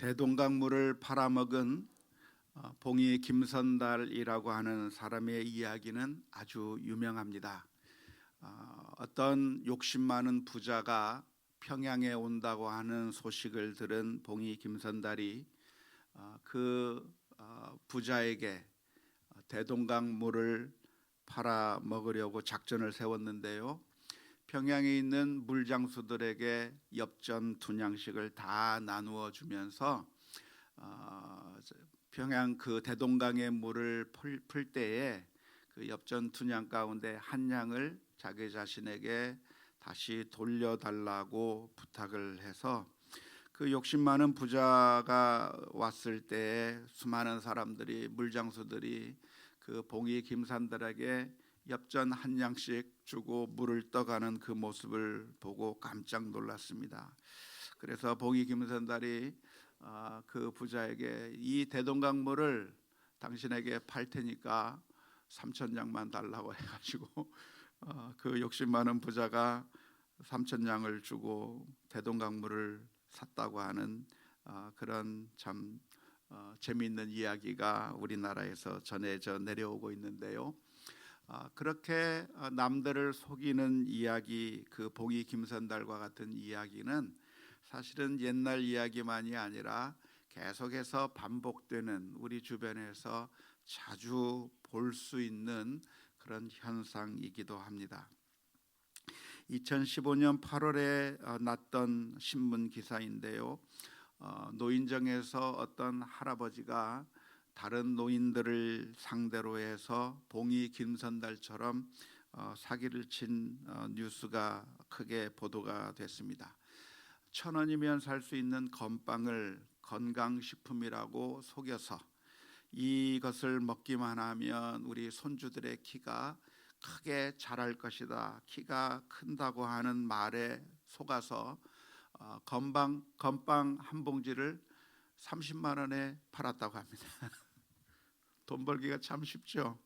대동강물을 팔아먹은 봉이 김선달이라고 하는 사람의 이야기는 아주 유명합니다. 어떤 욕심 많은 부자가 평양에 온다고 하는 소식을 들은 봉이 김선달이 그 부자에게 대동강물을 팔아먹으려고 작전을 세웠는데요. 평양에 있는 물장수들에게 엽전 둔양식을 다 나누어 주면서 평양 그 대동강의 물을 풀 때에 그 엽전 둔양 가운데 한 양을 자기 자신에게 다시 돌려달라고 부탁을 해서 그 욕심 많은 부자가 왔을 때 수많은 사람들이 물장수들이 그 봉이 김선달에게 엽전 한 양씩 주고 물을 떠가는 그 모습을 보고 깜짝 놀랐습니다. 그래서 봉이 김선달이 그 부자에게 이 대동강물을 당신에게 팔 테니까 3,000양만 달라고 해가지고 그 욕심 많은 부자가 3,000양을 주고 대동강물을 샀다고 하는 그런 참 재미있는 이야기가 우리나라에서 전해져 내려오고 있는데요. 그렇게 남들을 속이는 이야기, 그 봉이 김선달과 같은 이야기는 사실은 옛날 이야기만이 아니라 계속해서 반복되는 우리 주변에서 자주 볼 수 있는 그런 현상이기도 합니다. 2015년 8월에 났던 신문 기사인데요. 노인정에서 어떤 할아버지가 다른 노인들을 상대로 해서 봉이 김선달처럼 사기를 친 뉴스가 크게 보도가 됐습니다. 1,000원이면 살 수 있는 건빵을 건강식품이라고 속여서 이것을 먹기만 하면 우리 손주들의 키가 크게 자랄 것이다, 키가 큰다고 하는 말에 속아서 건빵 한 봉지를 30만 원에 팔았다고 합니다. 돈 벌기가 참 쉽죠.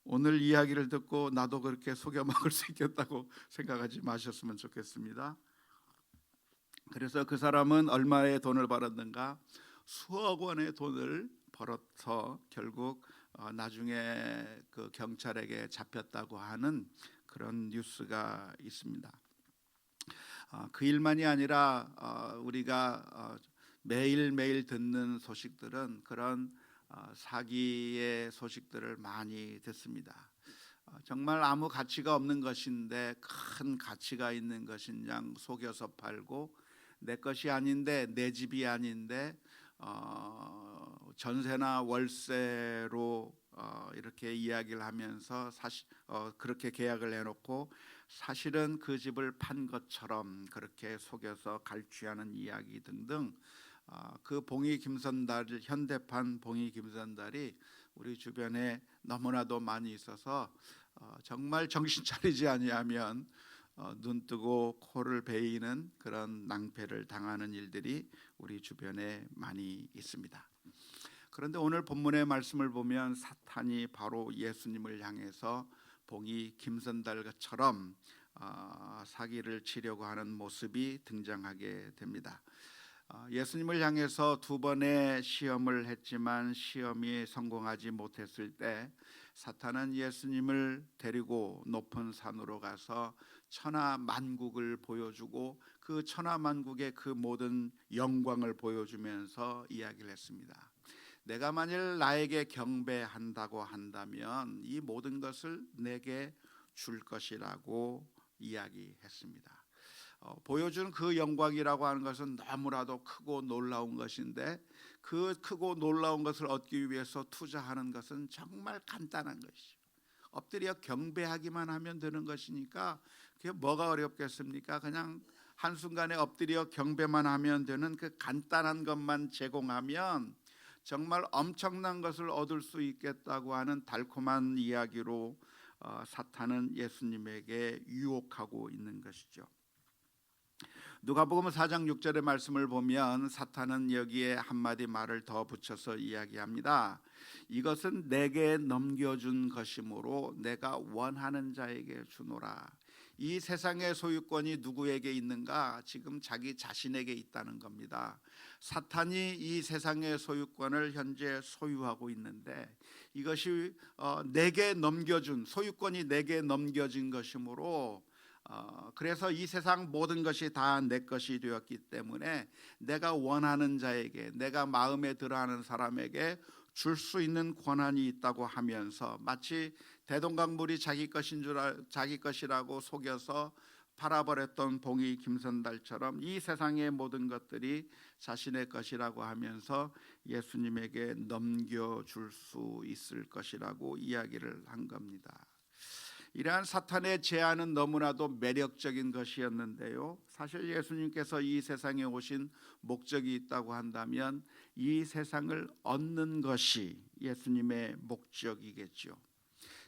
오늘 이야기를 듣고 나도 그렇게 속여 먹을 수 있겠다고 생각하지 마셨으면 좋겠습니다. 그래서 그 사람은 얼마의 돈을 벌었는가? 수억 원의 돈을 벌어서 결국 나중에 그 경찰에게 잡혔다고 하는 그런 뉴스가 있습니다. 그 일만이 아니라 우리가 매일매일 듣는 소식들은 그런 사기의 소식들을 많이 듣습니다. 정말 아무 가치가 없는 것인데 큰 가치가 있는 것인 양 속여서 팔고, 내 것이 아닌데, 내 집이 아닌데 전세나 월세로 이렇게 이야기를 하면서 그렇게 계약을 해놓고 사실은 그 집을 판 것처럼 그렇게 속여서 갈취하는 이야기 등등, 그 봉이 김선달, 현대판 봉이 김선달이 우리 주변에 너무나도 많이 있어서 정말 정신 차리지 아니하면 눈 뜨고 코를 베이는 그런 낭패를 당하는 일들이 우리 주변에 많이 있습니다. 그런데 오늘 본문의 말씀을 보면 사탄이 바로 예수님을 향해서 봉이 김선달처럼 사기를 치려고 하는 모습이 등장하게 됩니다. 예수님을 향해서 2번의 시험을 했지만 시험이 성공하지 못했을 때 사탄은 예수님을 데리고 높은 산으로 가서 천하만국을 보여주고 그 천하만국의 그 모든 영광을 보여주면서 이야기를 했습니다. 내가 만일 나에게 경배한다고 한다면 이 모든 것을 내게 줄 것이라고 이야기했습니다. 보여주는 그 영광이라고 하는 것은 너무나도 크고 놀라운 것인데, 그 크고 놀라운 것을 얻기 위해서 투자하는 것은 정말 간단한 것이죠. 엎드려 경배하기만 하면 되는 것이니까 그게 뭐가 어렵겠습니까? 그냥 한순간에 엎드려 경배만 하면 되는 그 간단한 것만 제공하면 정말 엄청난 것을 얻을 수 있겠다고 하는 달콤한 이야기로 사탄은 예수님에게 유혹하고 있는 것이죠. 누가복음 4장 6절의 말씀을 보면 사탄은 여기에 한마디 말을 더 붙여서 이야기합니다. 이것은 내게 넘겨준 것이므로 내가 원하는 자에게 주노라. 이 세상의 소유권이 누구에게 있는가? 지금 자기 자신에게 있다는 겁니다. 사탄이 이 세상의 소유권을 현재 소유하고 있는데 이것이 내게 넘겨준 소유권이 내게 넘겨진 것이므로 그래서 이 세상 모든 것이 다 내 것이 되었기 때문에 내가 원하는 자에게 내가 마음에 들어하는 사람에게 줄 수 있는 권한이 있다고 하면서 마치 대동강물이 자기 것이라고 속여서 팔아버렸던 봉이 김선달처럼 이 세상의 모든 것들이 자신의 것이라고 하면서 예수님에게 넘겨줄 수 있을 것이라고 이야기를 한 겁니다. 이러한 사탄의 제안은 너무나도 매력적인 것이었는데요, 사실 예수님께서 이 세상에 오신 목적이 있다고 한다면 이 세상을 얻는 것이 예수님의 목적이겠죠.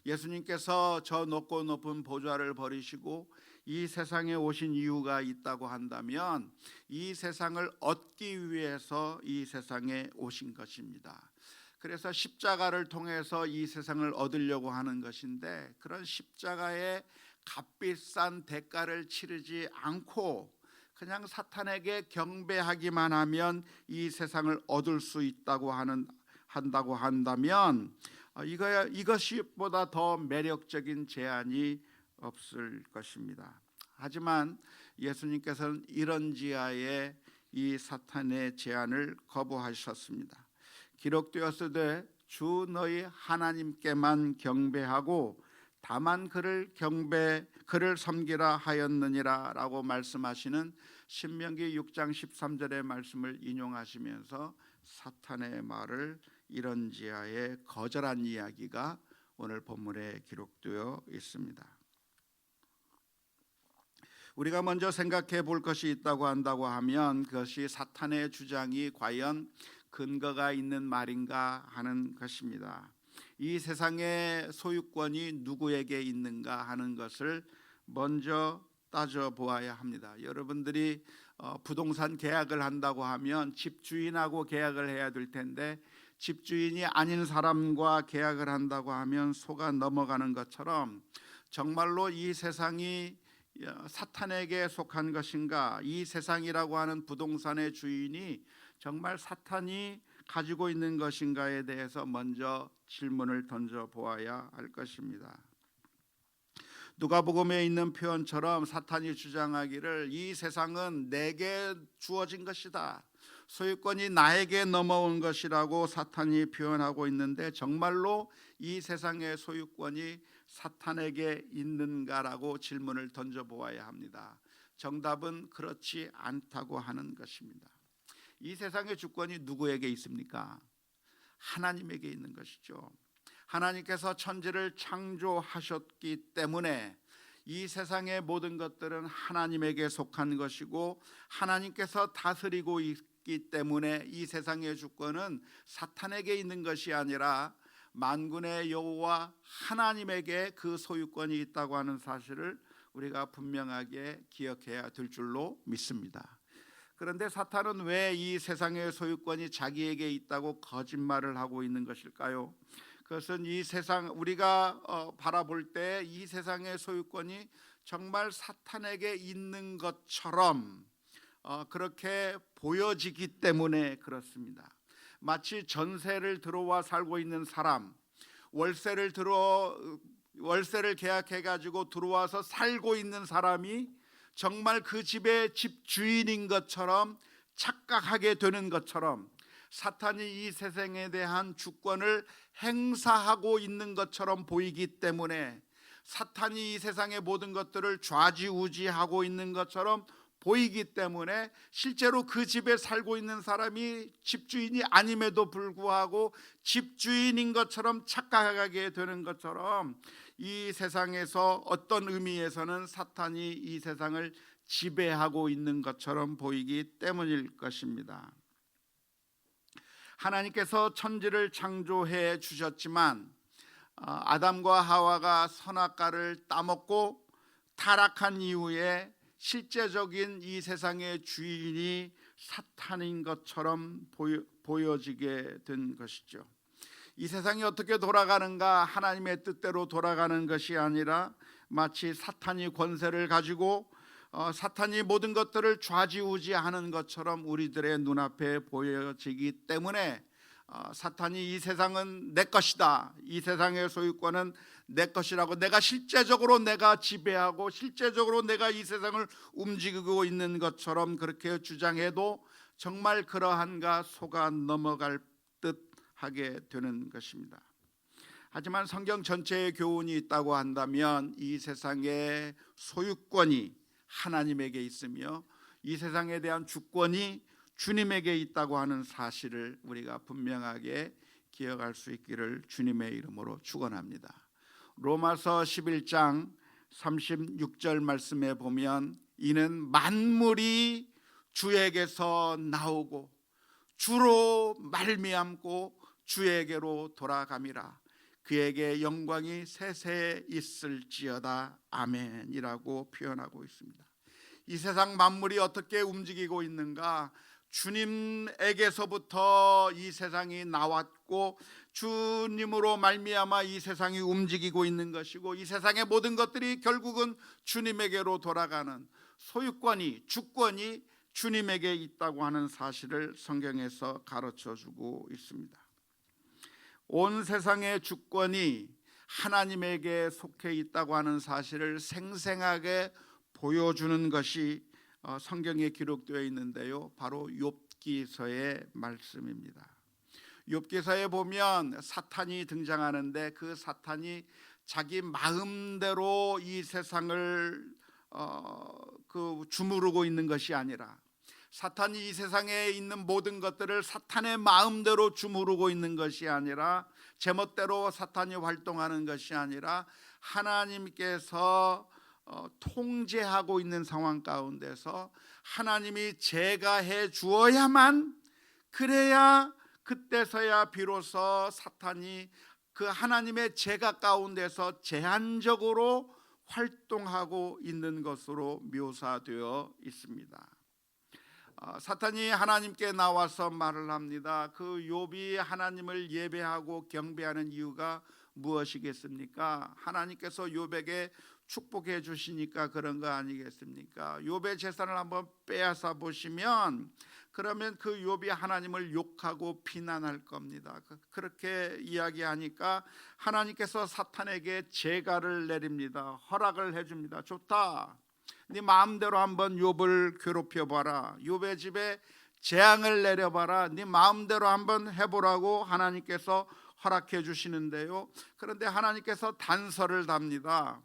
예수님께서 저 높고 높은 보좌를 버리시고 이 세상에 오신 이유가 있다고 한다면 이 세상을 얻기 위해서 이 세상에 오신 것입니다. 그래서 십자가를 통해서 이 세상을 얻으려고 하는 것인데 그런 십자가의 값비싼 대가를 치르지 않고 그냥 사탄에게 경배하기만 하면 이 세상을 얻을 수 있다고 한다고 한다면 이것보다 더 매력적인 제안이 없을 것입니다. 하지만 예수님께서는 이런 지하에 이 사탄의 제안을 거부하셨습니다. 기록되었으되 주 너희 하나님께만 경배하고 다만 그를 섬기라 하였느니라 라고 말씀하시는 신명기 6장 13절의 말씀을 인용하시면서 사탄의 말을 이런 지하에 거절한 이야기가 오늘 본문에 기록되어 있습니다. 우리가 먼저 생각해 볼 것이 있다고 한다고 하면 그것이 사탄의 주장이 과연 근거가 있는 말인가 하는 것입니다. 이 세상의 소유권이 누구에게 있는가 하는 것을 먼저 따져보아야 합니다. 여러분들이 부동산 계약을 한다고 하면 집주인하고 계약을 해야 될 텐데 집주인이 아닌 사람과 계약을 한다고 하면 속아 넘어가는 것처럼 정말로 이 세상이 사탄에게 속한 것인가, 이 세상이라고 하는 부동산의 주인이 정말 사탄이 가지고 있는 것인가에 대해서 먼저 질문을 던져보아야 할 것입니다. 누가복음에 있는 표현처럼 사탄이 주장하기를 이 세상은 내게 주어진 것이다, 소유권이 나에게 넘어온 것이라고 사탄이 표현하고 있는데 정말로 이 세상의 소유권이 사탄에게 있는가라고 질문을 던져보아야 합니다. 정답은 그렇지 않다고 하는 것입니다. 이 세상의 주권이 누구에게 있습니까? 하나님에게 있는 것이죠. 하나님께서 천지를 창조하셨기 때문에 이 세상의 모든 것들은 하나님에게 속한 것이고 하나님께서 다스리고 있기 때문에 이 세상의 주권은 사탄에게 있는 것이 아니라 만군의 여호와 하나님에게 그 소유권이 있다고 하는 사실을 우리가 분명하게 기억해야 될 줄로 믿습니다. 그런데 사탄은 왜 이 세상의 소유권이 자기에게 있다고 거짓말을 하고 있는 것일까요? 그것은 이 세상 우리가 바라볼 때 이 세상의 소유권이 정말 사탄에게 있는 것처럼 그렇게 보여지기 때문에 그렇습니다. 마치 전세를 들어와 살고 있는 사람, 월세를 계약해 가지고 들어와서 살고 있는 사람이 정말 그 집의 집주인인 것처럼 착각하게 되는 것처럼 사탄이 이 세상에 대한 주권을 행사하고 있는 것처럼 보이기 때문에 사탄이 이 세상의 모든 것들을 좌지우지하고 있는 것처럼 보이기 때문에 실제로 그 집에 살고 있는 사람이 집주인이 아님에도 불구하고 집주인인 것처럼 착각하게 되는 것처럼 이 세상에서 어떤 의미에서는 사탄이 이 세상을 지배하고 있는 것처럼 보이기 때문일 것입니다. 하나님께서 천지를 창조해 주셨지만 아담과 하와가 선악과를 따먹고 타락한 이후에 실제적인 이 세상의 주인이 사탄인 것처럼 보여지게 된 것이죠. 이 세상이 어떻게 돌아가는가, 하나님의 뜻대로 돌아가는 것이 아니라 마치 사탄이 권세를 가지고 사탄이 모든 것들을 좌지우지하는 것처럼 우리들의 눈앞에 보여지기 때문에 사탄이 이 세상은 내 것이다, 이 세상의 소유권은 내 것이라고, 내가 실제적으로 내가 지배하고 실제적으로 내가 이 세상을 움직이고 있는 것처럼 그렇게 주장해도 정말 그러한가 속아 넘어갈 듯 하게 되는 것입니다. 하지만 성경 전체의 교훈이 있다고 한다면 이 세상의 소유권이 하나님에게 있으며 이 세상에 대한 주권이 주님에게 있다고 하는 사실을 우리가 분명하게 기억할 수 있기를 주님의 이름으로 축원합니다. 로마서 11장 36절 말씀에 보면 이는 만물이 주에게서 나오고 주로 말미암고 주에게로 돌아감이라. 그에게 영광이 세세에 있을지어다. 아멘이라고 표현하고 있습니다. 이 세상 만물이 어떻게 움직이고 있는가? 주님에게서부터 이 세상이 나왔고 주님으로 말미암아 이 세상이 움직이고 있는 것이고 이 세상의 모든 것들이 결국은 주님에게로 돌아가는 소유권이, 주권이 주님에게 있다고 하는 사실을 성경에서 가르쳐주고 있습니다. 온 세상의 주권이 하나님에게 속해 있다고 하는 사실을 생생하게 보여주는 것이 성경에 기록되어 있는데요, 바로 욥기서의 말씀입니다. 욥기서에 보면 사탄이 등장하는데 그 사탄이 자기 마음대로 이 세상을 주무르고 있는 것이 아니라 사탄이 이 세상에 있는 모든 것들을 사탄의 마음대로 주무르고 있는 것이 아니라 제멋대로 사탄이 활동하는 것이 아니라 하나님께서 통제하고 있는 상황 가운데서 하나님이 제가해 주어야만, 그래야 그때서야 비로소 사탄이 그 하나님의 제가 가운데서 제한적으로 활동하고 있는 것으로 묘사되어 있습니다. 사탄이 하나님께 나와서 말을 합니다. 그 욥이 하나님을 예배하고 경배하는 이유가 무엇이겠습니까? 하나님께서 욥에게 축복해 주시니까 그런 거 아니겠습니까? 욥의 재산을 한번 빼앗아 보시면 그러면 그 욥이 하나님을 욕하고 비난할 겁니다. 그렇게 이야기하니까 하나님께서 사탄에게 제가를 내립니다. 허락을 해줍니다. 좋다, 네 마음대로 한번 욥을 괴롭혀봐라. 욥의 집에 재앙을 내려봐라. 네 마음대로 한번 해보라고 하나님께서 허락해 주시는데요, 그런데 하나님께서 단서를 답니다.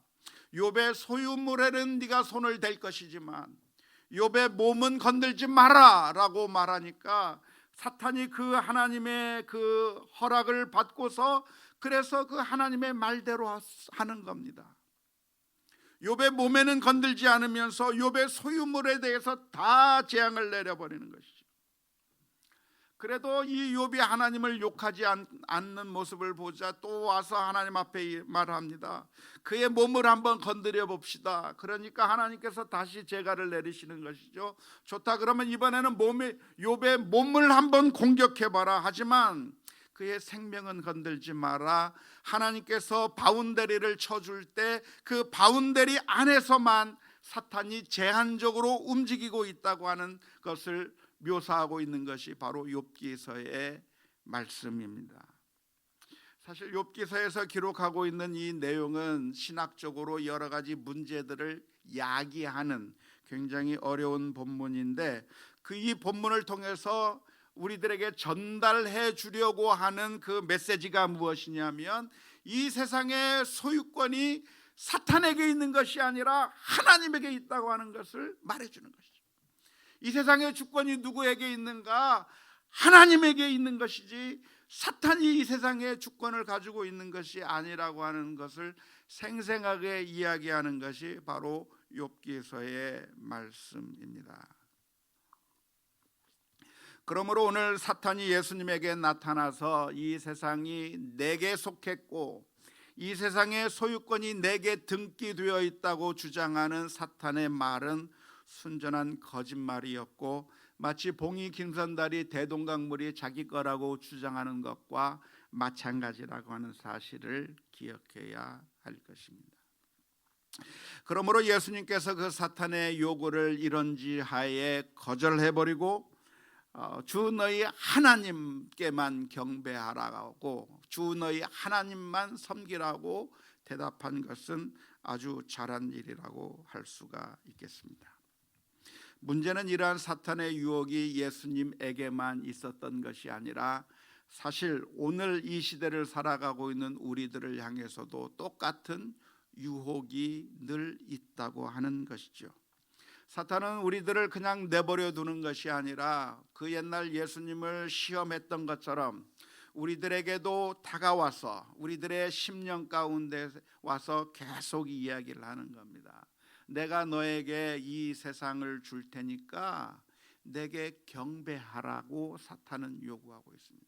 욥의 소유물에는 네가 손을 댈 것이지만 욥의 몸은 건들지 마라 라고 말하니까 사탄이 그 하나님의 그 허락을 받고서 그래서 그 하나님의 말대로 하는 겁니다. 욥의 몸에는 건들지 않으면서 욥의 소유물에 대해서 다 재앙을 내려버리는 것이죠. 그래도 이 욥이 하나님을 욕하지 않는 모습을 보자 또 와서 하나님 앞에 말합니다. 그의 몸을 한번 건드려 봅시다. 그러니까 하나님께서 다시 제가를 내리시는 것이죠. 좋다, 그러면 이번에는 욥의 몸을 한번 공격해봐라. 하지만 그의 생명은 건들지 마라. 하나님께서 바운더리를 쳐줄 때 그 바운더리 안에서만 사탄이 제한적으로 움직이고 있다고 하는 것을 묘사하고 있는 것이 바로 욥기서의 말씀입니다. 사실 욥기서에서 기록하고 있는 이 내용은 신학적으로 여러 가지 문제들을 야기하는 굉장히 어려운 본문인데 이 본문을 통해서 우리들에게 전달해 주려고 하는 그 메시지가 무엇이냐면 이 세상의 소유권이 사탄에게 있는 것이 아니라 하나님에게 있다고 하는 것을 말해주는 것이죠. 이 세상의 주권이 누구에게 있는가? 하나님에게 있는 것이지 사탄이 이 세상의 주권을 가지고 있는 것이 아니라고 하는 것을 생생하게 이야기하는 것이 바로 욥기서의 말씀입니다. 그러므로 오늘 사탄이 예수님에게 나타나서 이 세상이 내게 속했고 이 세상의 소유권이 내게 등기되어 있다고 주장하는 사탄의 말은 순전한 거짓말이었고 마치 봉이 김선달이 대동강물이 자기 거라고 주장하는 것과 마찬가지라고 하는 사실을 기억해야 할 것입니다. 그러므로 예수님께서 그 사탄의 요구를 이런지하에 거절해버리고 주 너희 하나님께만 경배하라고, 주 너희 하나님만 섬기라고 대답한 것은 아주 잘한 일이라고 할 수가 있겠습니다. 문제는 이러한 사탄의 유혹이 예수님에게만 있었던 것이 아니라 사실 오늘 이 시대를 살아가고 있는 우리들을 향해서도 똑같은 유혹이 늘 있다고 하는 것이죠. 사탄은 우리들을 그냥 내버려 두는 것이 아니라 그 옛날 예수님을 시험했던 것처럼 우리들에게도 다가와서 우리들의 심령 가운데 와서 계속 이야기를 하는 겁니다. 내가 너에게 이 세상을 줄 테니까 내게 경배하라고 사탄은 요구하고 있습니다.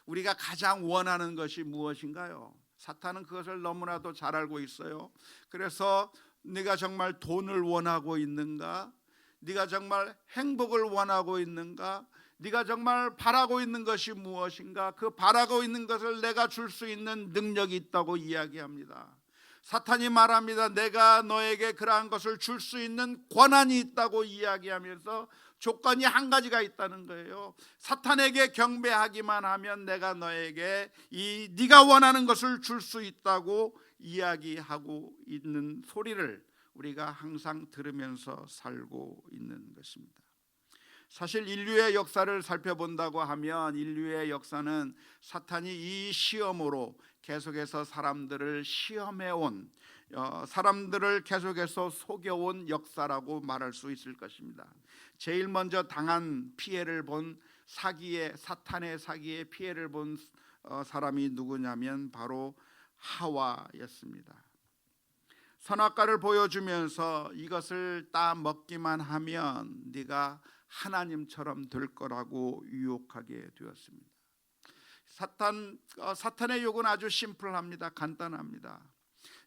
우리가 가장 원하는 것이 무엇인가요? 사탄은 그것을 너무나도 잘 알고 있어요. 그래서 네가 정말 돈을 원하고 있는가? 네가 정말 행복을 원하고 있는가? 네가 정말 바라고 있는 것이 무엇인가? 그 바라고 있는 것을 내가 줄 수 있는 능력이 있다고 이야기합니다. 사탄이 말합니다. 내가 너에게 그러한 것을 줄 수 있는 권한이 있다고 이야기하면서 조건이 한 가지가 있다는 거예요. 사탄에게 경배하기만 하면 내가 너에게 이 네가 원하는 것을 줄 수 있다고 이야기하고 있는 소리를 우리가 항상 들으면서 살고 있는 것입니다. 사실 인류의 역사를 살펴본다고 하면 인류의 역사는 사탄이 이 시험으로 계속해서 사람들을 시험해온, 사람들을 계속해서 속여온 역사라고 말할 수 있을 것입니다. 제일 먼저 당한 피해를 본 사탄의 사기에 피해를 본 사람이 누구냐면 바로 하와였습니다. 선악과를 보여주면서 이것을 따 먹기만 하면 네가 하나님처럼 될 거라고 유혹하게 되었습니다. 사탄의 욕은 아주 심플합니다. 간단합니다.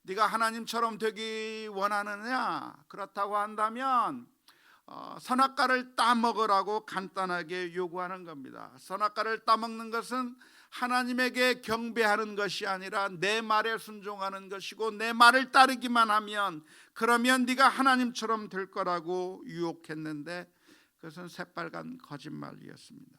네가 하나님처럼 되기 원하느냐? 그렇다고 한다면 선악과를 따먹으라고 간단하게 요구하는 겁니다. 선악과를 따먹는 것은 하나님에게 경배하는 것이 아니라 내 말에 순종하는 것이고 내 말을 따르기만 하면 그러면 네가 하나님처럼 될 거라고 유혹했는데 그것은 새빨간 거짓말이었습니다.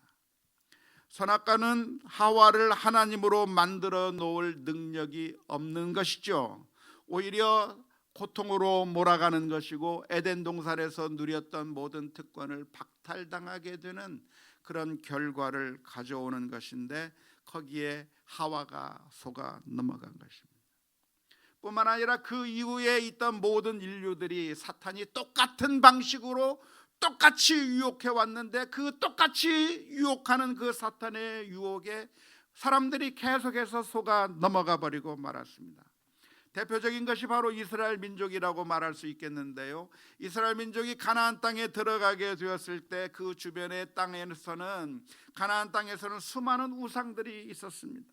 선악과는 하와를 하나님으로 만들어 놓을 능력이 없는 것이죠. 오히려 고통으로 몰아가는 것이고 에덴 동산에서 누렸던 모든 특권을 박탈당하게 되는 그런 결과를 가져오는 것인데 거기에 하와가 속아 넘어간 것입니다. 뿐만 아니라 그 이후에 있던 모든 인류들이 사탄이 똑같은 방식으로 똑같이 유혹해 왔는데 그 똑같이 유혹하는 그 사탄의 유혹에 사람들이 계속해서 속아 넘어가 버리고 말았습니다. 대표적인 것이 바로 이스라엘 민족이라고 말할 수 있겠는데요. 이스라엘 민족이 가나안 땅에 들어가게 되었을 때 그 주변의 땅에서는 가나안 땅에서는 수많은 우상들이 있었습니다.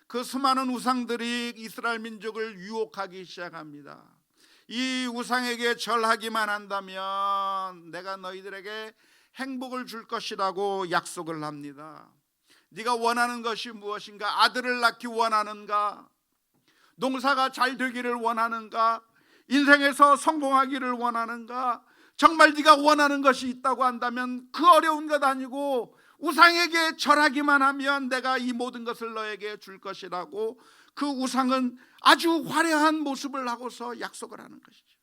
그 수많은 우상들이 이스라엘 민족을 유혹하기 시작합니다. 이 우상에게 절하기만 한다면 내가 너희들에게 행복을 줄 것이라고 약속을 합니다. 네가 원하는 것이 무엇인가? 아들을 낳기 원하는가? 농사가 잘 되기를 원하는가? 인생에서 성공하기를 원하는가? 정말 네가 원하는 것이 있다고 한다면 그 어려운 것 아니고 우상에게 절하기만 하면 내가 이 모든 것을 너에게 줄 것이라고 그 우상은 아주 화려한 모습을 하고서 약속을 하는 것이죠.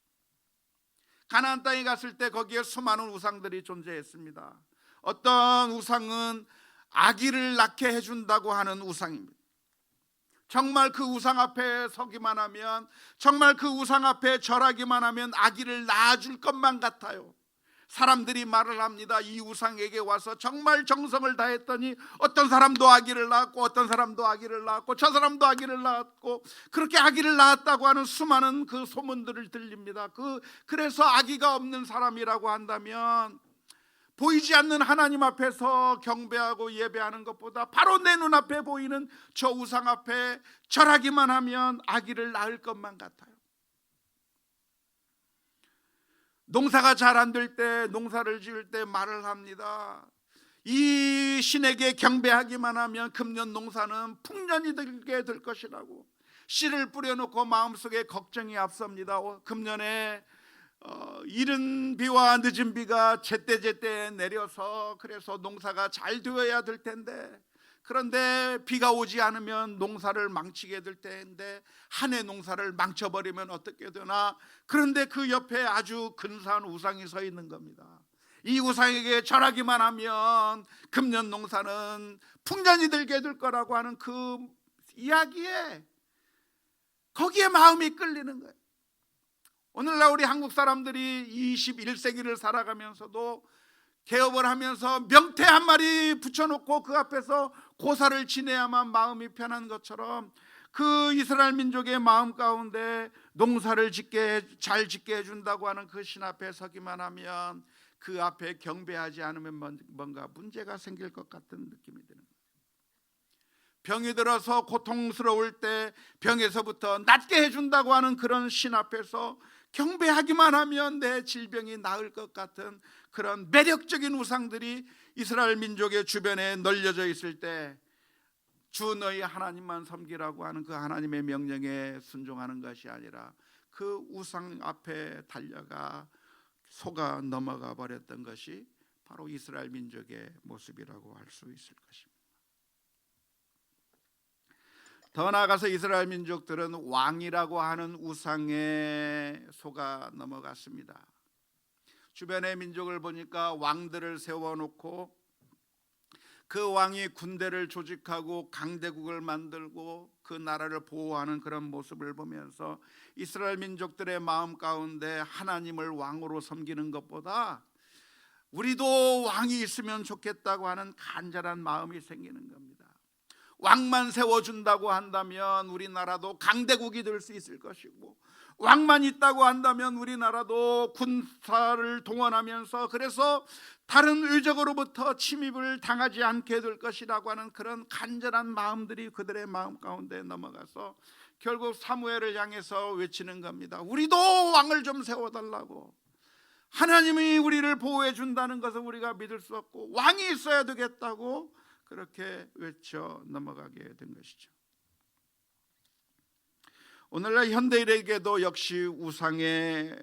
가나안 땅에 갔을 때 거기에 수많은 우상들이 존재했습니다. 어떤 우상은 아기를 낳게 해준다고 하는 우상입니다. 정말 그 우상 앞에 서기만 하면, 정말 그 우상 앞에 절하기만 하면 아기를 낳아줄 것만 같아요. 사람들이 말을 합니다. 이 우상에게 와서 정말 정성을 다했더니 어떤 사람도 아기를 낳았고 어떤 사람도 아기를 낳았고 저 사람도 아기를 낳았고 그렇게 아기를 낳았다고 하는 수많은 그 소문들을 들립니다. 그래서 아기가 없는 사람이라고 한다면 보이지 않는 하나님 앞에서 경배하고 예배하는 것보다 바로 내 눈앞에 보이는 저 우상 앞에 절하기만 하면 아기를 낳을 것만 같아요. 농사가 잘 안 될 때, 농사를 지을 때 말을 합니다. 이 신에게 경배하기만 하면 금년 농사는 풍년이 들게 될 것이라고, 씨를 뿌려놓고 마음속에 걱정이 앞섭니다. 금년에 이른 비와 늦은 비가 제때제때 내려서 그래서 농사가 잘 되어야 될 텐데, 그런데 비가 오지 않으면 농사를 망치게 될 텐데 한 해 농사를 망쳐버리면 어떻게 되나. 그런데 그 옆에 아주 근사한 우상이 서 있는 겁니다. 이 우상에게 절하기만 하면 금년 농사는 풍년이 들게 될 거라고 하는 그 이야기에, 거기에 마음이 끌리는 거예요. 오늘날 우리 한국 사람들이 21세기를 살아가면서도 개업을 하면서 명태 한 마리 붙여놓고 그 앞에서 고사를 지내야만 마음이 편한 것처럼, 그 이스라엘 민족의 마음 가운데 농사를 잘 짓게 해준다고 하는 그 신 앞에 서기만 하면 그 앞에 경배하지 않으면 뭔가 문제가 생길 것 같은 느낌이 드는 거예요. 병이 들어서 고통스러울 때 병에서부터 낫게 해준다고 하는 그런 신 앞에서 경배하기만 하면 내 질병이 나을 것 같은 그런 매력적인 우상들이 이스라엘 민족의 주변에 널려져 있을 때, 주 너희 하나님만 섬기라고 하는 그 하나님의 명령에 순종하는 것이 아니라 그 우상 앞에 달려가 속아 넘어가 버렸던 것이 바로 이스라엘 민족의 모습이라고 할 수 있을 것입니다. 더 나아가서 이스라엘 민족들은 왕이라고 하는 우상에 속아 넘어갔습니다. 주변의 민족을 보니까 왕들을 세워놓고 그 왕이 군대를 조직하고 강대국을 만들고 그 나라를 보호하는 그런 모습을 보면서 이스라엘 민족들의 마음 가운데 하나님을 왕으로 섬기는 것보다 우리도 왕이 있으면 좋겠다고 하는 간절한 마음이 생기는 겁니다. 왕만 세워준다고 한다면 우리나라도 강대국이 될 수 있을 것이고, 왕만 있다고 한다면 우리나라도 군사를 동원하면서 그래서 다른 의적으로부터 침입을 당하지 않게 될 것이라고 하는 그런 간절한 마음들이 그들의 마음 가운데 넘어가서 결국 사무엘을 향해서 외치는 겁니다. 우리도 왕을 좀 세워달라고. 하나님이 우리를 보호해 준다는 것을 우리가 믿을 수 없고 왕이 있어야 되겠다고 그렇게 외쳐 넘어가게 된 것이죠. 오늘날 현대인에게도 역시 우상의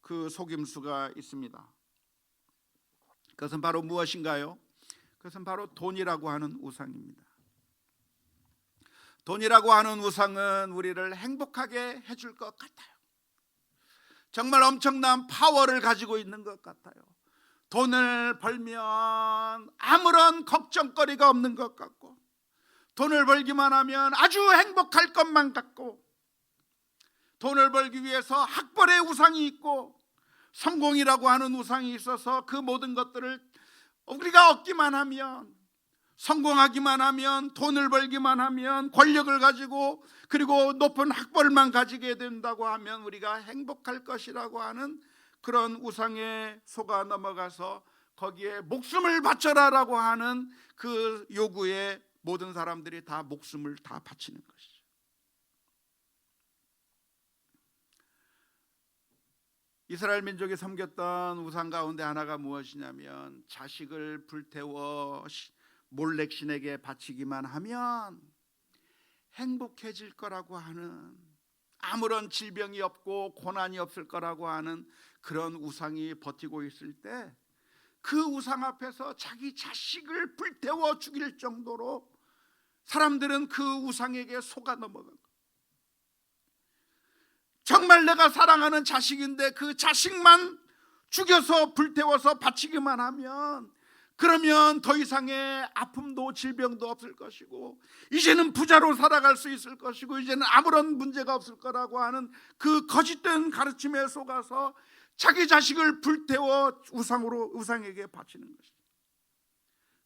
그 속임수가 있습니다. 그것은 바로 무엇인가요? 그것은 바로 돈이라고 하는 우상입니다. 돈이라고 하는 우상은 우리를 행복하게 해줄 것 같아요. 정말 엄청난 파워를 가지고 있는 것 같아요. 돈을 벌면 아무런 걱정거리가 없는 것 같고, 돈을 벌기만 하면 아주 행복할 것만 같고, 돈을 벌기 위해서 학벌의 우상이 있고 성공이라고 하는 우상이 있어서 그 모든 것들을 우리가 얻기만 하면, 성공하기만 하면, 돈을 벌기만 하면, 권력을 가지고 그리고 높은 학벌만 가지게 된다고 하면 우리가 행복할 것이라고 하는 그런 우상에 속아 넘어가서 거기에 목숨을 바쳐라라고 하는 그 요구에 모든 사람들이 다 목숨을 다 바치는 것이죠. 이스라엘 민족이 섬겼던 우상 가운데 하나가 무엇이냐면, 자식을 불태워 몰렉신에게 바치기만 하면 행복해질 거라고 하는, 아무런 질병이 없고 고난이 없을 거라고 하는 그런 우상이 버티고 있을 때, 그 우상 앞에서 자기 자식을 불태워 죽일 정도로 사람들은 그 우상에게 속아 넘어간 거예요. 정말 내가 사랑하는 자식인데 그 자식만 죽여서 불태워서 바치기만 하면, 그러면 더 이상의 아픔도 질병도 없을 것이고 이제는 부자로 살아갈 수 있을 것이고 이제는 아무런 문제가 없을 거라고 하는 그 거짓된 가르침에 속아서 자기 자식을 불태워 우상에게 바치는 것이죠.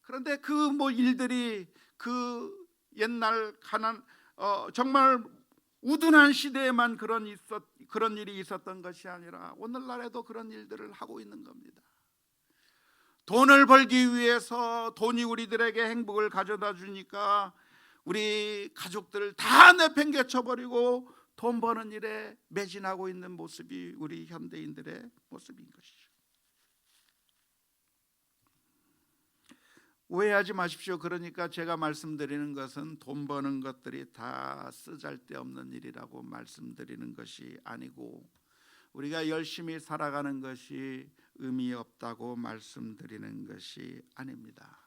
그런데 그 일들이 그 옛날 정말 우둔한 시대에만 그런 일이 있었던 것이 아니라 오늘날에도 그런 일들을 하고 있는 겁니다. 돈을 벌기 위해서, 돈이 우리들에게 행복을 가져다 주니까 우리 가족들을 다 내팽개쳐버리고 돈 버는 일에 매진하고 있는 모습이 우리 현대인들의 모습인 것이죠. 오해하지 마십시오. 그러니까 제가 말씀드리는 것은 돈 버는 것들이 다 쓰잘데없는 일이라고 말씀드리는 것이 아니고, 우리가 열심히 살아가는 것이 의미 없다고 말씀드리는 것이 아닙니다.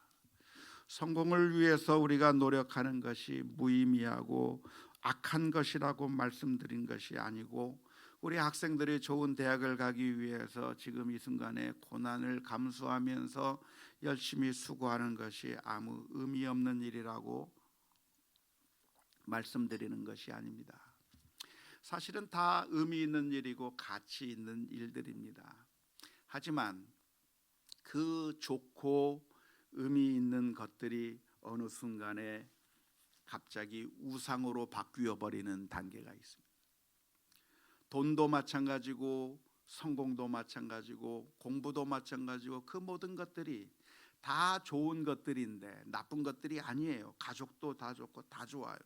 성공을 위해서 우리가 노력하는 것이 무의미하고 악한 것이라고 말씀드린 것이 아니고, 우리 학생들이 좋은 대학을 가기 위해서 지금 이 순간에 고난을 감수하면서 열심히 수고하는 것이 아무 의미 없는 일이라고 말씀드리는 것이 아닙니다. 사실은 다 의미 있는 일이고 가치 있는 일들입니다. 하지만 그 좋고 의미 있는 것들이 어느 순간에 갑자기 우상으로 바뀌어 버리는 단계가 있습니다. 돈도 마찬가지고 성공도 마찬가지고 공부도 마찬가지고 그 모든 것들이 다 좋은 것들인데 나쁜 것들이 아니에요. 가족도 다 좋고 다 좋아요.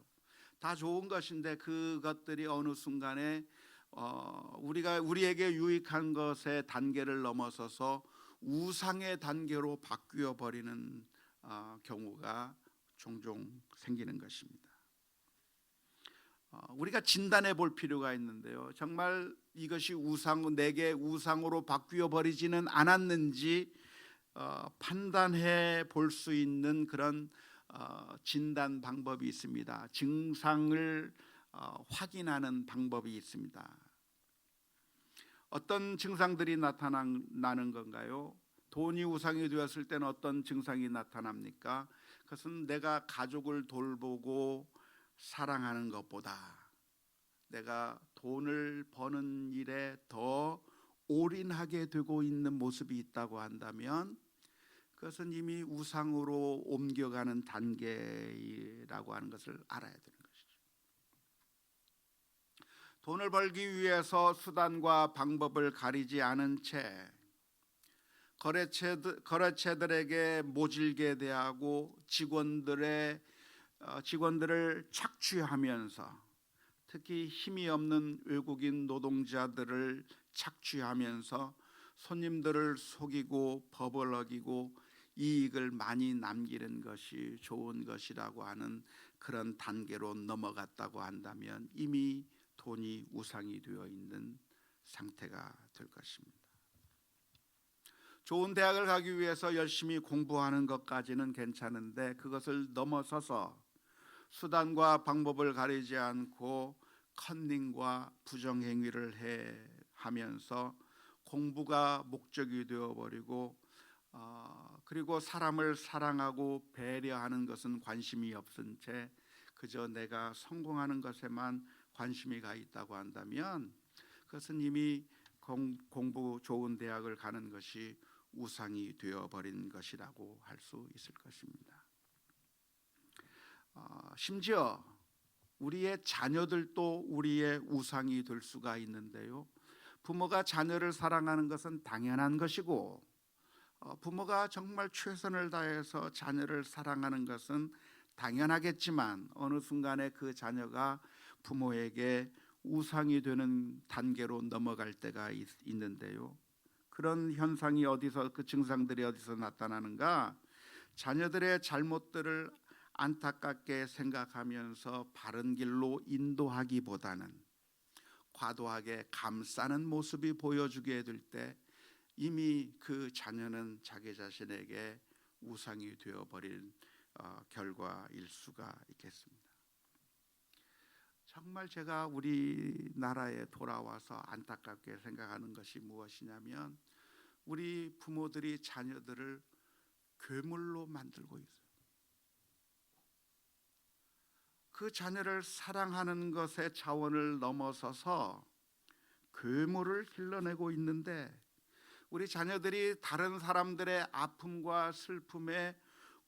다 좋은 것인데 그것들이 어느 순간에 우리에게 유익한 것의 단계를 넘어서서 우상의 단계로 바뀌어 버리는 경우가 종종 생기는 것입니다. 우리가 진단해 볼 필요가 있는데요. 정말 이것이 내게 우상으로 바뀌어 버리지는 않았는지 판단해 볼 수 있는 그런 진단 방법이 있습니다. 증상을 확인하는 방법이 있습니다. 어떤 증상들이 나타나는 건가요? 돈이 우상이 되었을 때는 어떤 증상이 나타납니까? 그것은 내가 가족을 돌보고 사랑하는 것보다 내가 돈을 버는 일에 더 올인하게 되고 있는 모습이 있다고 한다면 그것은 이미 우상으로 옮겨가는 단계라고 하는 것을 알아야 되는 것이죠. 돈을 벌기 위해서 수단과 방법을 가리지 않은 채 거래처들에게 모질게 대하고 직원들을 착취하면서, 특히 힘이 없는 외국인 노동자들을 착취하면서 손님들을 속이고 법을 어기고 이익을 많이 남기는 것이 좋은 것이라고 하는 그런 단계로 넘어갔다고 한다면 이미 돈이 우상이 되어 있는 상태가 될 것입니다. 좋은 대학을 가기 위해서 열심히 공부하는 것까지는 괜찮은데 그것을 넘어서서 수단과 방법을 가리지 않고 컨닝과 부정행위를 하면서 공부가 목적이 되어버리고 그리고 사람을 사랑하고 배려하는 것은 관심이 없은 채 그저 내가 성공하는 것에만 관심이 가 있다고 한다면 그것은 이미 공부 좋은 대학을 가는 것이 우상이 되어버린 것이라고 할 수 있을 것입니다. 심지어 우리의 자녀들도 우리의 우상이 될 수가 있는데요. 부모가 자녀를 사랑하는 것은 당연한 것이고 부모가 정말 최선을 다해서 자녀를 사랑하는 것은 당연하겠지만 어느 순간에 그 자녀가 부모에게 우상이 되는 단계로 넘어갈 때가 있는데요. 그런 현상이 그 증상들이 어디서 나타나는가? 자녀들의 잘못들을 안타깝게 생각하면서 바른 길로 인도하기보다는 과도하게 감싸는 모습이 보여주게 될 때 이미 그 자녀는 자기 자신에게 우상이 되어버린 결과일 수가 있겠습니다. 정말 제가 우리나라에 돌아와서 안타깝게 생각하는 것이 무엇이냐면 우리 부모들이 자녀들을 괴물로 만들고 있어요. 그 자녀를 사랑하는 것의 차원을 넘어서서 괴물을 길러내고 있는데 우리 자녀들이 다른 사람들의 아픔과 슬픔에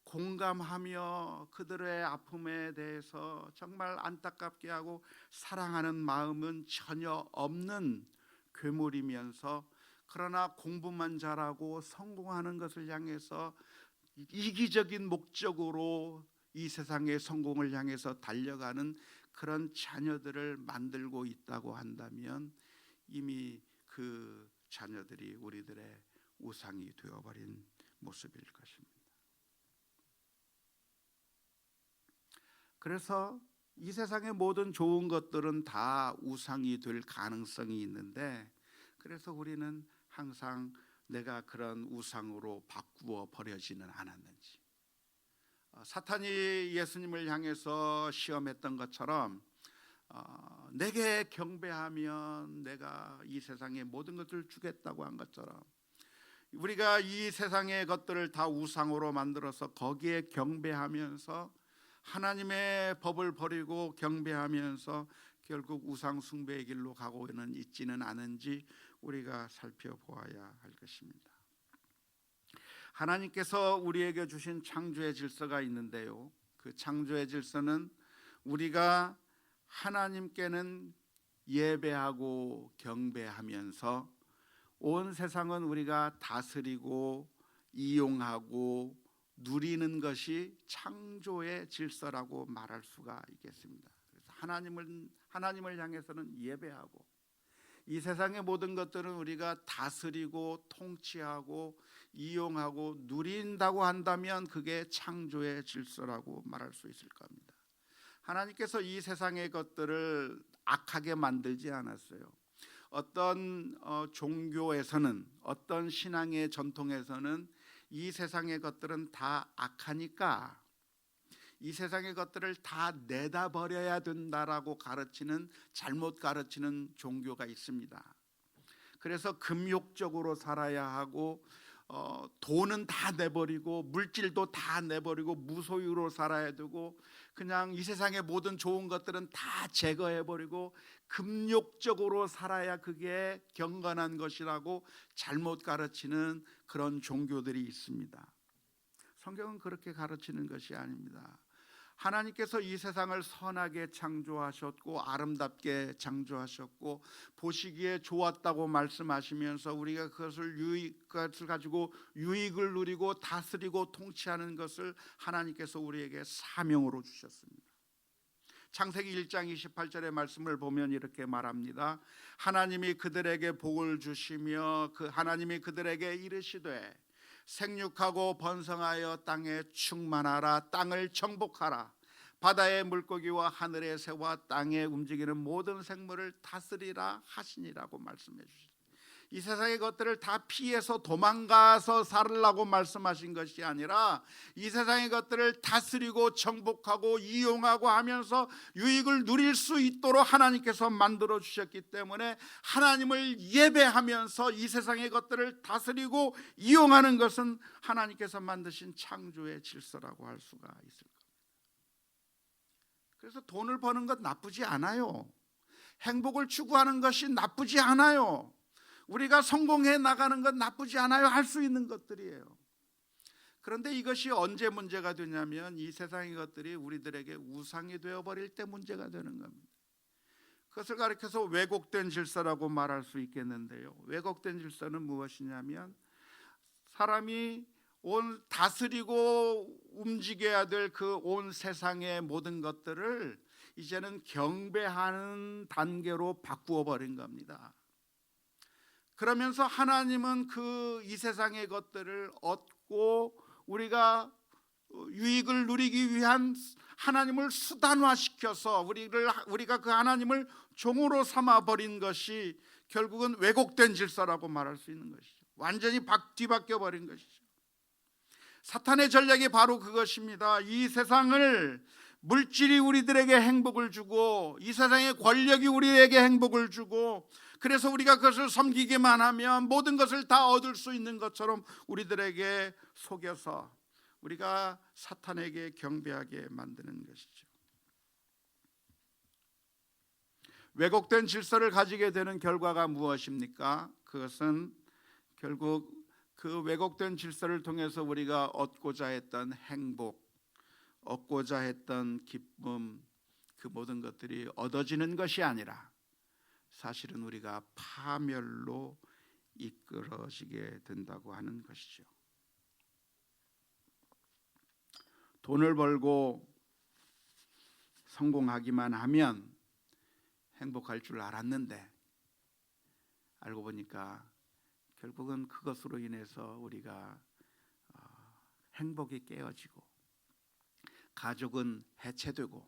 공감하며 그들의 아픔에 대해서 정말 안타깝게 하고 사랑하는 마음은 전혀 없는 괴물이면서 그러나 공부만 잘하고 성공하는 것을 향해서 이기적인 목적으로 이 세상의 성공을 향해서 달려가는 그런 자녀들을 만들고 있다고 한다면 이미 그 자녀들이 우리들의 우상이 되어버린 모습일 것입니다. 그래서 이 세상의 모든 좋은 것들은 다 우상이 될 가능성이 있는데, 그래서 우리는 항상 내가 그런 우상으로 바꾸어 버려지는 않았는지, 사탄이 예수님을 향해서 시험했던 것처럼 내게 경배하면 내가 이 세상의 모든 것을 주겠다고 한 것처럼, 우리가 이 세상의 것들을 다 우상으로 만들어서 거기에 경배하면서 하나님의 법을 버리고 경배하면서 결국 우상 숭배의 길로 가고는 있지는 않은지 우리가 살펴보아야 할 것입니다. 하나님께서 우리에게 주신 창조의 질서가 있는데요, 그 창조의 질서는 우리가 하나님께는 예배하고 경배하면서 온 세상은 우리가 다스리고 이용하고 누리는 것이 창조의 질서라고 말할 수가 있겠습니다. 그래서 하나님을 향해서는 예배하고, 이 세상의 모든 것들은 우리가 다스리고 통치하고 이용하고 누린다고 한다면 그게 창조의 질서라고 말할 수 있을 겁니다. 하나님께서 이 세상의 것들을 악하게 만들지 않았어요. 어떤 종교에서는, 어떤 신앙의 전통에서는 이 세상의 것들은 다 악하니까 이 세상의 것들을 다 내다버려야 된다라고 가르치는, 잘못 가르치는 종교가 있습니다. 그래서 금욕적으로 살아야 하고 돈은 다 내버리고 물질도 다 내버리고 무소유로 살아야 되고, 그냥 이 세상의 모든 좋은 것들은 다 제거해버리고 금욕적으로 살아야 그게 경건한 것이라고 잘못 가르치는 그런 종교들이 있습니다. 성경은 그렇게 가르치는 것이 아닙니다. 하나님께서 이 세상을 선하게 창조하셨고 아름답게 창조하셨고 보시기에 좋았다고 말씀하시면서 우리가 그것을 가지고 유익을 누리고 다스리고 통치하는 것을 하나님께서 우리에게 사명으로 주셨습니다. 창세기 1장 28절의 말씀을 보면 이렇게 말합니다. 하나님이 그들에게 복을 주시며 하나님이 그들에게 이르시되 생육하고 번성하여 땅에 충만하라, 땅을 정복하라, 바다의 물고기와 하늘의 새와 땅에 움직이는 모든 생물을 다스리라 하시니라고 말씀해 주십니다. 이 세상의 것들을 다 피해서 도망가서 살으라고 말씀하신 것이 아니라 이 세상의 것들을 다스리고 정복하고 이용하고 하면서 유익을 누릴 수 있도록 하나님께서 만들어 주셨기 때문에 하나님을 예배하면서 이 세상의 것들을 다스리고 이용하는 것은 하나님께서 만드신 창조의 질서라고 할 수가 있을 겁니다. 그래서 돈을 버는 것 나쁘지 않아요. 행복을 추구하는 것이 나쁘지 않아요. 우리가 성공해 나가는 건 나쁘지 않아요. 할 수 있는 것들이에요. 그런데 이것이 언제 문제가 되냐면 이 세상의 것들이 우리들에게 우상이 되어버릴 때 문제가 되는 겁니다. 그것을 가리켜서 왜곡된 질서라고 말할 수 있겠는데요, 왜곡된 질서는 무엇이냐면 사람이 다스리고 움직여야 될 그 온 세상의 모든 것들을 이제는 경배하는 단계로 바꾸어 버린 겁니다. 그러면서 하나님은 이 세상의 것들을 얻고 우리가 유익을 누리기 위한 하나님을 수단화시켜서 우리가 그 하나님을 종으로 삼아 버린 것이 결국은 왜곡된 질서라고 말할 수 있는 것이죠. 완전히 뒤바뀌어 버린 것이죠. 사탄의 전략이 바로 그것입니다. 이 세상을, 물질이 우리들에게 행복을 주고 이 세상의 권력이 우리에게 행복을 주고, 그래서 우리가 그것을 섬기기만 하면 모든 것을 다 얻을 수 있는 것처럼 우리들에게 속여서 우리가 사탄에게 경배하게 만드는 것이죠. 왜곡된 질서를 가지게 되는 결과가 무엇입니까? 그것은 결국 그 왜곡된 질서를 통해서 우리가 얻고자 했던 행복, 얻고자 했던 기쁨, 그 모든 것들이 얻어지는 것이 아니라 사실은 우리가 파멸로 이끌어지게 된다고 하는 것이죠. 돈을 벌고 성공하기만 하면 행복할 줄 알았는데 알고 보니까 결국은 그것으로 인해서 우리가 행복이 깨어지고 가족은 해체되고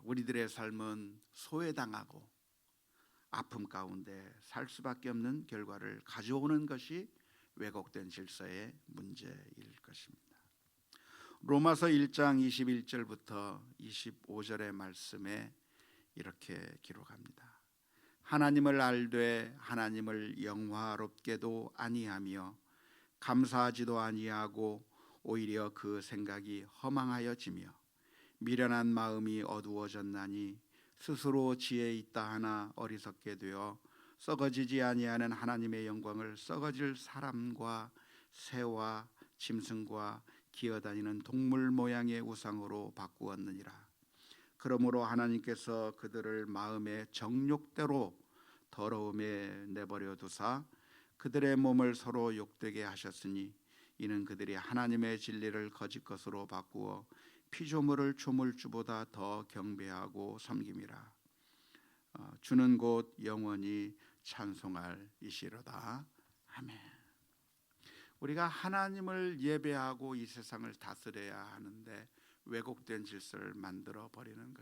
우리들의 삶은 소외당하고 아픔 가운데 살 수밖에 없는 결과를 가져오는 것이 왜곡된 질서의 문제일 것입니다. 로마서 1장 21절부터 25절의 말씀에 이렇게 기록합니다. 하나님을 알되 하나님을 영화롭게도 아니하며 감사하지도 아니하고 오히려 그 생각이 허망하여지며 미련한 마음이 어두워졌나니 스스로 지혜 있다 하나 어리석게 되어 썩어지지 아니하는 하나님의 영광을 썩어질 사람과 새와 짐승과 기어다니는 동물 모양의 우상으로 바꾸었느니라. 그러므로 하나님께서 그들을 마음의 정욕대로 더러움에 내버려 두사 그들의 몸을 서로 욕되게 하셨으니 이는 그들이 하나님의 진리를 거짓 것으로 바꾸어 피조물을 조물주보다 더 경배하고 섬김이라. 주는 곧 영원히 찬송할 이시로다. 아멘. 우리가 하나님을 예배하고 이 세상을 다스려야 하는데 왜곡된 질서를 만들어 버리는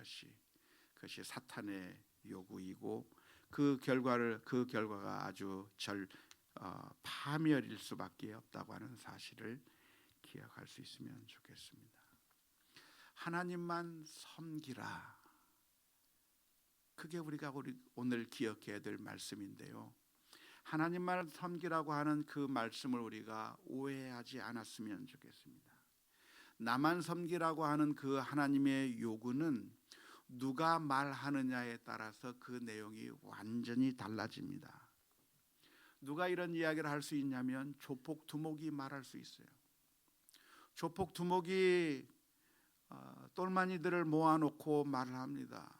그것이 사탄의 요구이고 그 결과가 아주 파멸일 수밖에 없다고 하는 사실을 기억할 수 있으면 좋겠습니다. 하나님만 섬기라. 그게 우리가 오늘 기억해야 될 말씀인데요. 하나님만 섬기라고 하는 그 말씀을 우리가 오해하지 않았으면 좋겠습니다. 나만 섬기라고 하는 그 하나님의 요구는 누가 말하느냐에 따라서 그 내용이 완전히 달라집니다. 누가 이런 이야기를 할 수 있냐면 조폭 두목이 말할 수 있어요. 조폭 두목이 똘마니들을 모아놓고 말을 합니다.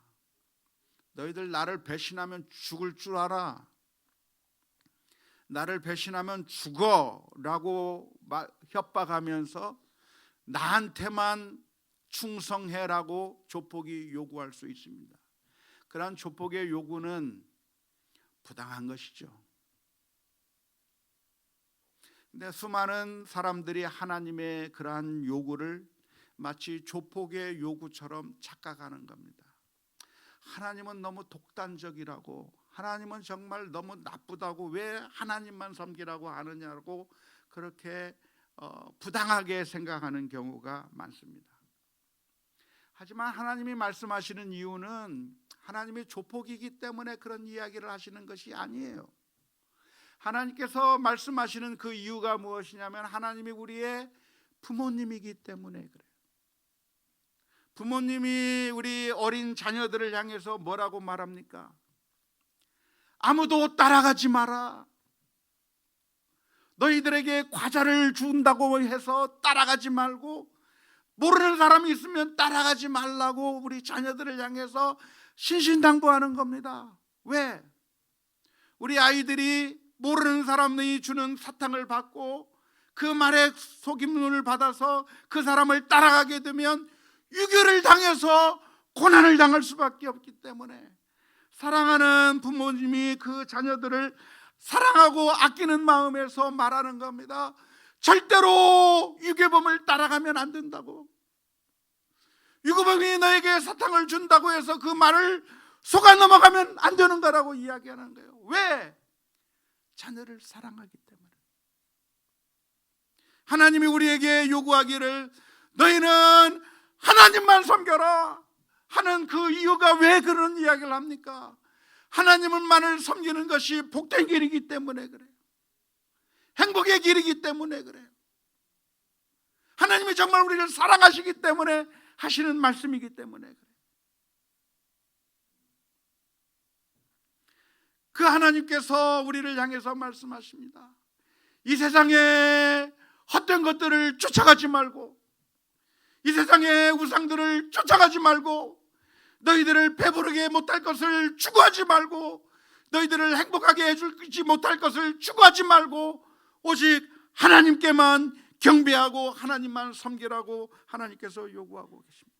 너희들 나를 배신하면 죽을 줄 알아. 나를 배신하면 죽어라고 협박하면서 나한테만 충성해라고 조폭이 요구할 수 있습니다. 그러한 조폭의 요구는 부당한 것이죠. 근데 수많은 사람들이 하나님의 그러한 요구를 마치 조폭의 요구처럼 착각하는 겁니다. 하나님은 너무 독단적이라고, 하나님은 정말 너무 나쁘다고, 왜 하나님만 섬기라고 하느냐고 그렇게 부당하게 생각하는 경우가 많습니다. 하지만 하나님이 말씀하시는 이유는 하나님이 조폭이기 때문에 그런 이야기를 하시는 것이 아니에요. 하나님께서 말씀하시는 그 이유가 무엇이냐면 하나님이 우리의 부모님이기 때문에 그래요. 부모님이 우리 어린 자녀들을 향해서 뭐라고 말합니까? 아무도 따라가지 마라. 너희들에게 과자를 준다고 해서 따라가지 말고, 모르는 사람이 있으면 따라가지 말라고 우리 자녀들을 향해서 신신당부하는 겁니다. 왜? 우리 아이들이 모르는 사람이 주는 사탕을 받고 그 말에 속임수를 받아서 그 사람을 따라가게 되면 유교를 당해서 고난을 당할 수밖에 없기 때문에 사랑하는 부모님이 그 자녀들을 사랑하고 아끼는 마음에서 말하는 겁니다. 절대로 유괴범을 따라가면 안 된다고. 유괴범이 너에게 사탕을 준다고 해서 그 말을 속아 넘어가면 안 되는 거라고 이야기하는 거예요. 왜? 자녀를 사랑하기 때문에. 하나님이 우리에게 요구하기를 너희는 하나님만 섬겨라 하는 그 이유가 왜 그런 이야기를 합니까? 하나님만을 섬기는 것이 복된 길이기 때문에 그래요. 행복의 길이기 때문에 그래요. 하나님이 정말 우리를 사랑하시기 때문에 하시는 말씀이기 때문에 그래요. 그 하나님께서 우리를 향해서 말씀하십니다. 이 세상에 헛된 것들을 쫓아가지 말고, 이 세상의 우상들을 쫓아가지 말고, 너희들을 배부르게 못할 것을 추구하지 말고, 너희들을 행복하게 해주지 못할 것을 추구하지 말고, 오직 하나님께만 경배하고 하나님만 섬기라고 하나님께서 요구하고 계십니다.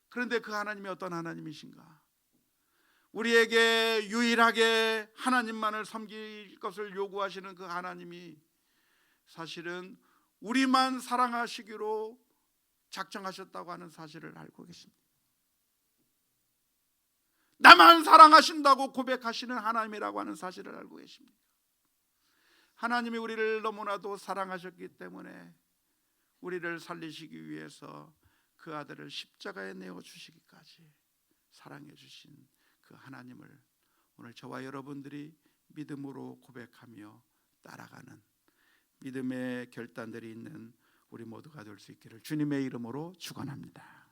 그런데 그 하나님이 어떤 하나님이신가? 우리에게 유일하게 하나님만을 섬길 것을 요구하시는 그 하나님이 사실은 우리만 사랑하시기로 작정하셨다고 하는 사실을 알고 계십니다. 나만 사랑하신다고 고백하시는 하나님이라고 하는 사실을 알고 계십니다. 하나님이 우리를 너무나도 사랑하셨기 때문에 우리를 살리시기 위해서 그 아들을 십자가에 내어주시기까지 사랑해 주신 그 하나님을 오늘 저와 여러분들이 믿음으로 고백하며 따라가는 믿음의 결단들이 있는 우리 모두가 될 수 있기를 주님의 이름으로 축원합니다.